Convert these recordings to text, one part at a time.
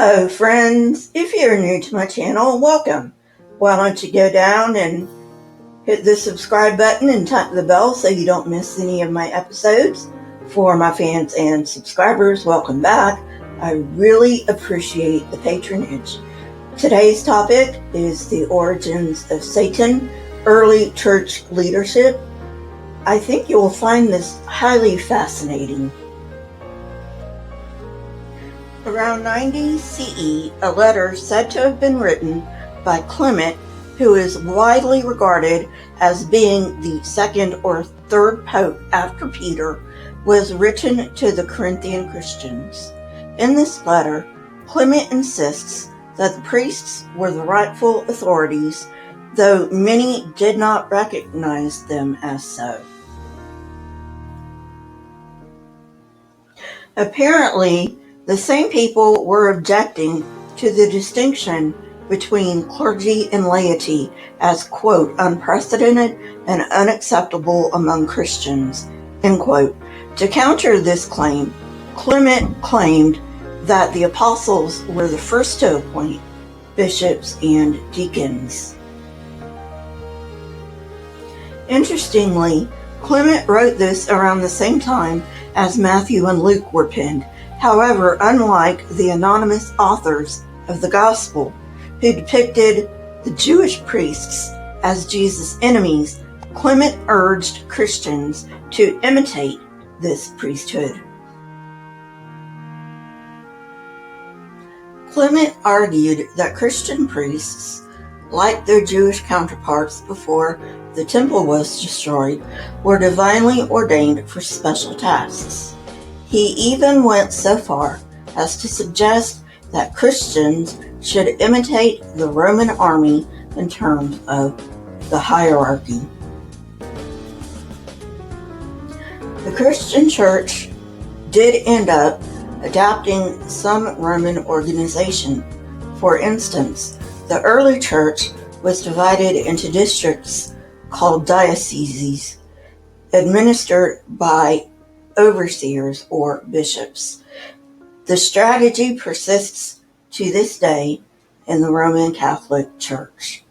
Hello friends, if you're new to my channel, welcome. Why don't you go down and hit the subscribe button and tap the bell so you don't miss any of my episodes. For my fans and subscribers, welcome back. I really appreciate the patronage. Today's topic is the origins of Satan, early church leadership. I think you will find this highly fascinating. Around 90 CE, a letter said to have been written by Clement, who is widely regarded as being the second or third pope after Peter, was written to the Corinthian Christians. In this letter, Clement insists that the priests were the rightful authorities, though many did not recognize them as so. Apparently, the same people were objecting to the distinction between clergy and laity as, quote, unprecedented and unacceptable among Christians, end quote. To counter this claim, Clement claimed that the apostles were the first to appoint bishops and deacons. Interestingly, Clement wrote this around the same time as Matthew and Luke were penned. However, unlike the anonymous authors of the Gospel, who depicted the Jewish priests as Jesus' enemies, Clement urged Christians to imitate this priesthood. Clement argued that Christian priests, like their Jewish counterparts before the temple was destroyed, were divinely ordained for special tasks. He even went so far as to suggest that Christians should imitate the Roman army in terms of the hierarchy. The Christian Church did end up adapting some Roman organization. For instance, the early church was divided into districts called dioceses, administered by overseers or bishops. The strategy persists to this day in the Roman Catholic Church.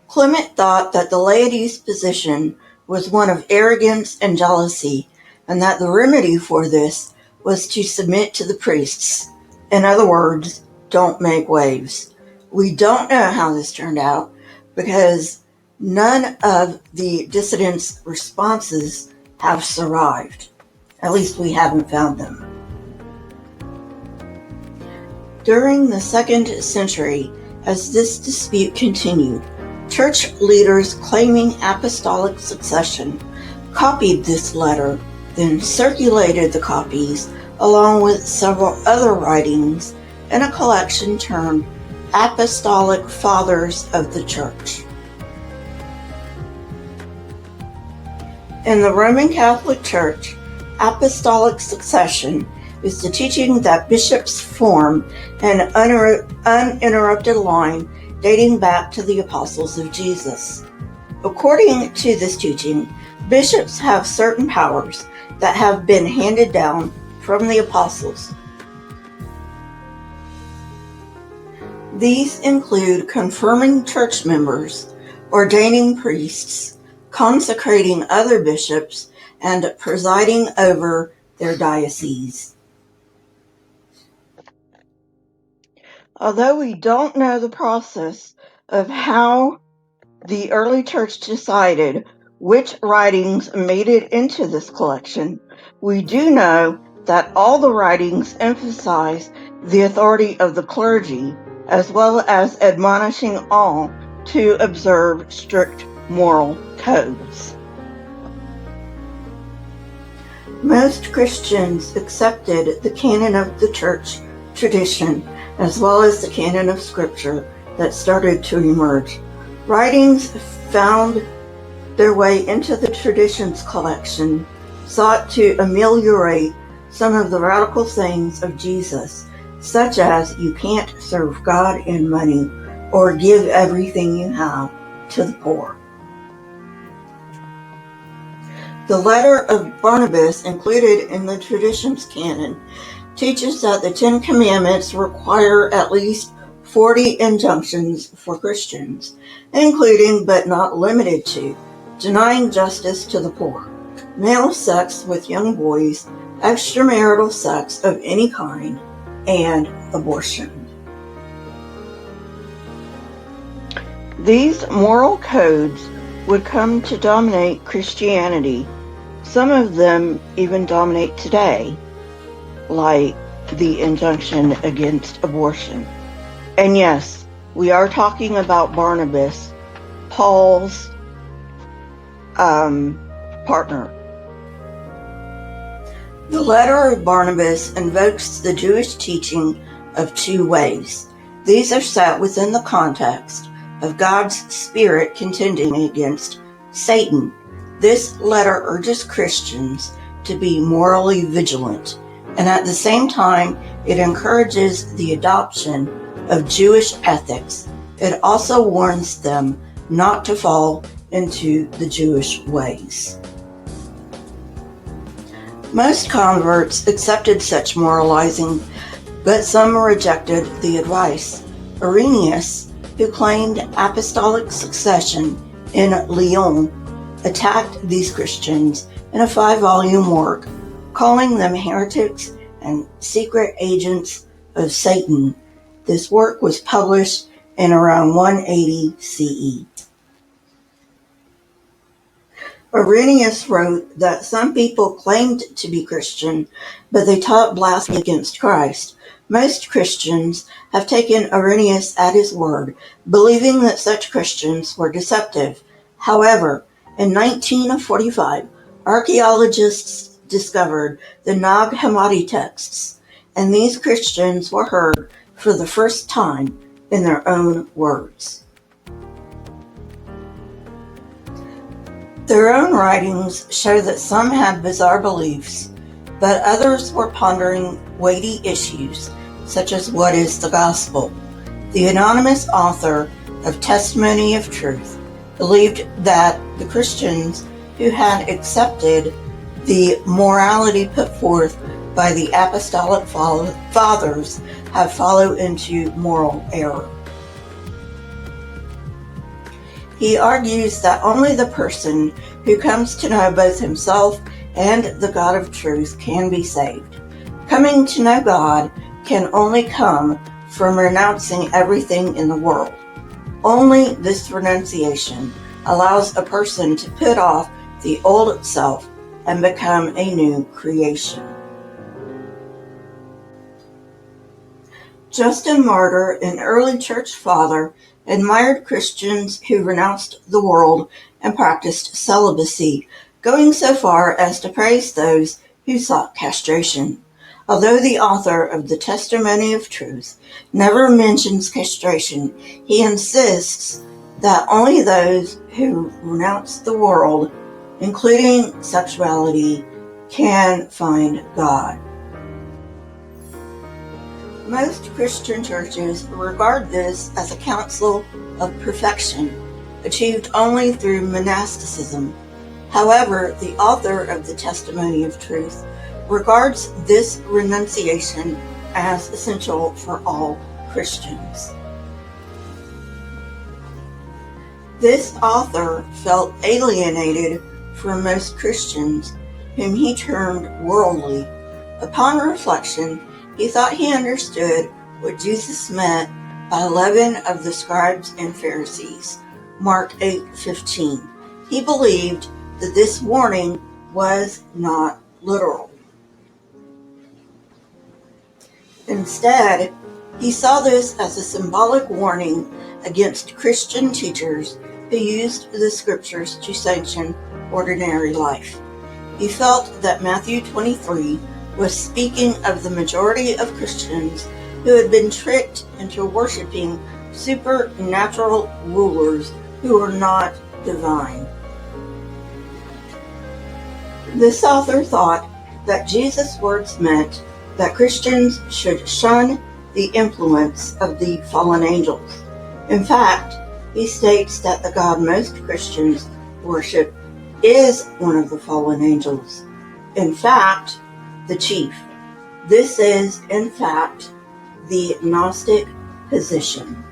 Clement thought that the laity's position was one of arrogance and jealousy, and that the remedy for this was to submit to the priests. In other words, don't make waves. We don't know how this turned out because none of the dissidents' responses have survived. At least we haven't found them. During the 2nd century, as this dispute continued, church leaders claiming apostolic succession copied this letter, then circulated the copies along with several other writings in a collection termed Apostolic Fathers of the Church. In the Roman Catholic Church, Apostolic Succession is the teaching that bishops form an uninterrupted line dating back to the apostles of Jesus. According to this teaching, bishops have certain powers that have been handed down from the apostles. These include confirming church members, ordaining priests, consecrating other bishops, and presiding over their diocese. Although we don't know the process of how the early church decided which writings made it into this collection, we do know that all the writings emphasize the authority of the clergy, as well as admonishing all to observe strict moral codes. Most Christians accepted the canon of the church tradition, as well as the canon of scripture that started to emerge. Writings found their way into the traditions collection sought to ameliorate some of the radical sayings of Jesus, such as you can't serve God and money or give everything you have to the poor. The letter of Barnabas, included in the traditions canon, teaches that the Ten Commandments require at least 40 injunctions for Christians, including but not limited to denying justice to the poor, male sex with young boys, extramarital sex of any kind, and abortion. These moral codes would come to dominate Christianity. Some of them even dominate today, like the injunction against abortion. And yes, we are talking about Barnabas, Paul's partner. The letter of Barnabas invokes the Jewish teaching of two ways. These are set within the context of God's Spirit contending against Satan. This letter urges Christians to be morally vigilant, and at the same time, it encourages the adoption of Jewish ethics. It also warns them not to fall into the Jewish ways. Most converts accepted such moralizing, but some rejected the advice. Irenaeus, who claimed apostolic succession in Leaven, attacked these Christians in a 5-volume work, calling them heretics and secret agents of Satan. This work was published in around 180 CE. Irenaeus wrote that some people claimed to be Christian, but they taught blasphemy against Christ. Most Christians have taken Irenaeus at his word, believing that such Christians were deceptive. However, in 1945, archaeologists discovered the Nag Hammadi Texts, and these Christians were heard for the first time in their own words. Their own writings show that some had bizarre beliefs, but others were pondering weighty issues, such as what is the gospel. The anonymous author of Testimony of Truth believed that the Christians who had accepted the morality put forth by the Apostolic Fathers have fallen into moral error. He argues that only the person who comes to know both himself and the God of truth can be saved. Coming to know God can only come from renouncing everything in the world. Only this renunciation allows a person to put off the old self and become a new creation. Justin Martyr, an early church father, admired Christians who renounced the world and practiced celibacy, going so far as to praise those who sought castration. Although the author of the Testimony of Truth never mentions castration, he insists that only those who renounce the world, including sexuality, can find God. Most Christian churches regard this as a counsel of perfection, achieved only through monasticism. However, the author of the Testimony of Truth regards this renunciation as essential for all Christians. This author felt alienated from most Christians, whom he termed worldly. Upon reflection, he thought he understood what Jesus meant by leaven of the Scribes and Pharisees, Mark 8:15. He believed that this warning was not literal. Instead, he saw this as a symbolic warning against Christian teachers who used the scriptures to sanction ordinary life. He felt that Matthew 23 was speaking of the majority of Christians who had been tricked into worshiping supernatural rulers who were not divine. This author thought that Jesus' words meant that Christians should shun the influence of the fallen angels. In fact, he states that the God most Christians worship is one of the fallen angels. In fact, the chief. This is, in fact, the Gnostic position.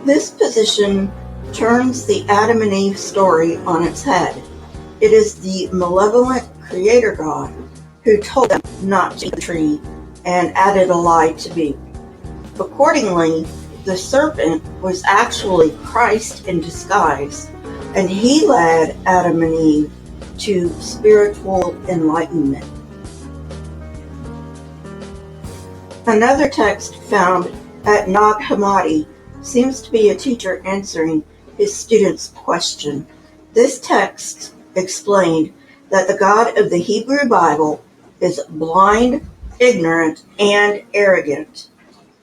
This position turns the Adam and Eve story on its head. It is the malevolent creator God who told them not to eat the tree and added a lie to boot. Accordingly, the serpent was actually Christ in disguise, and he led Adam and Eve to spiritual enlightenment. Another text found at Nag Hammadi seems to be a teacher answering his student's question. This text explained that the God of the Hebrew Bible is blind, ignorant, and arrogant.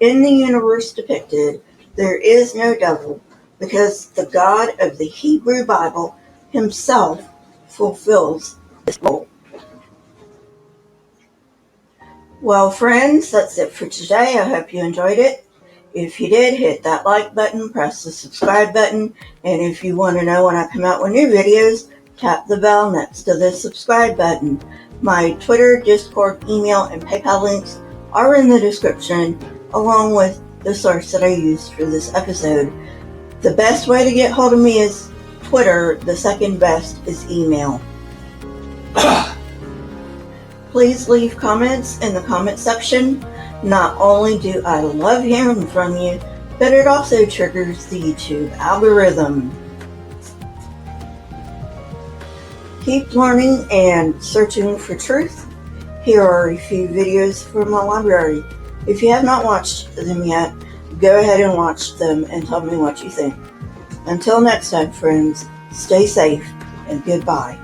In the universe depicted, there is no devil because the God of the Hebrew Bible himself fulfills this role. Well, friends, that's it for today. I hope you enjoyed it. If you did, hit that like button, press the subscribe button, and if you want to know when I come out with new videos, tap the bell next to the subscribe button. My Twitter, Discord, email, and PayPal links are in the description, along with the source that I used for this episode. The best way to get hold of me is Twitter. The second best is email. Please leave comments in the comment section. Not only do I love hearing from you, but it also triggers the YouTube algorithm. Keep learning and searching for truth. Here are a few videos from my library. If you have not watched them yet, go ahead and watch them and tell me what you think. Until next time, friends, stay safe and goodbye.